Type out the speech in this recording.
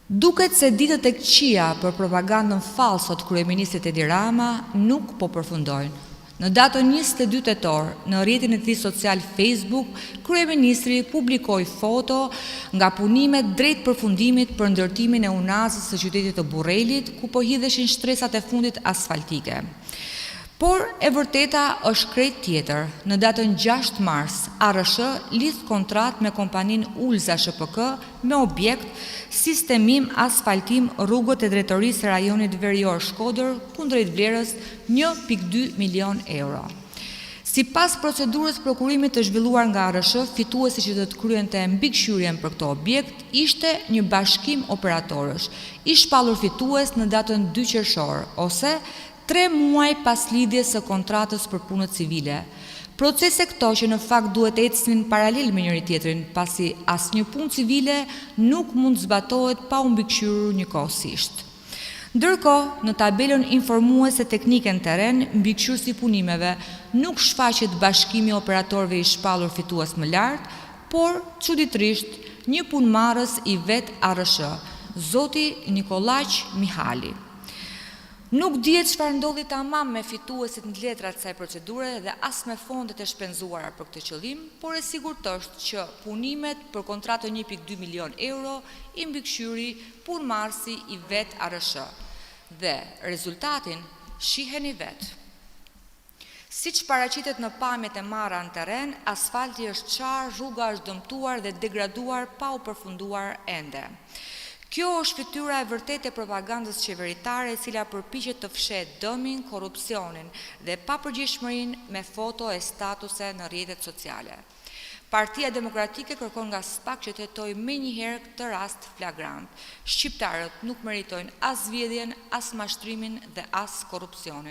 Duket se ditët e këqija për propagandën falsot kryeministrit Edi Rama nuk po përfundojnë. Në datën 22 tetor, në rrjetin e tij social Facebook, kryeministri publikoi foto nga punimet drejt përfundimit për ndërtimin e unazës së qytetit të Burrelit, ku po hidheshin shtresat e fundit asfaltike. Por e vërteta është krejt tjetër. Në datën 6 mars, ARSH lidh kontratë me kompaninë Ulza SHPK me objekt sistemim asfaltim rrugët e drejtorisë së rajonit Verior Shkodër kundrejt vlerës 1.2 milion euro. Sipas procedurës prokurimit të zhvilluar nga ARSH, fituesi që do të kryente mbikëqyrjen për këtë objekt ishte një bashkim operatorësh, i shpallur fitues në datën 2 qershor, ose 3 muaj pas lidhjes së kontratës për punët civile. Procese këto që në fakt duhet ecnin paralel me njëri tjetrin, pasi asnjë punë civile nuk mund zbatohet pa u mbikëqyrur njëkohësisht. Ndërkohë, në tabelën informuese teknike në terren, mbikëqyrësi i punimeve nuk shfaqet bashkimi i operatorëve i shpallur fitues më lart, por çuditërisht një punëmarrës i vet ARSH, zoti Nikolaq Mihali. Nuk dihet çfarë ndodhi tamam me fituesit në letrat të kësaj procedure dhe as me fondet e shpenzuara për këtë qëllim, por e sigurt është që punimet për kontratën 1.2 milion euro i mbikëqyri punëmarrësi i vet ARSH. Dhe rezultatin shiheni vet. Siç paraqitet në pamjet e marra në terren, asfalti është qarë, rruga është dëmtuar dhe degraduar pa u përfunduar ende. Kjo është fytyra e vërtetë e propagandës qeveritare, e cila përpiqet të fshehet dëmin, korrupsionin dhe papërgjegjshmërinë me foto e statuse në rrjetet sociale. Partia Demokratike kërkon nga SPAK që të hetojë menjëherë këtë rast flagrant. Shqiptarët nuk meritojnë as vjedhjen, as mashtrimin dhe as korrupsionin.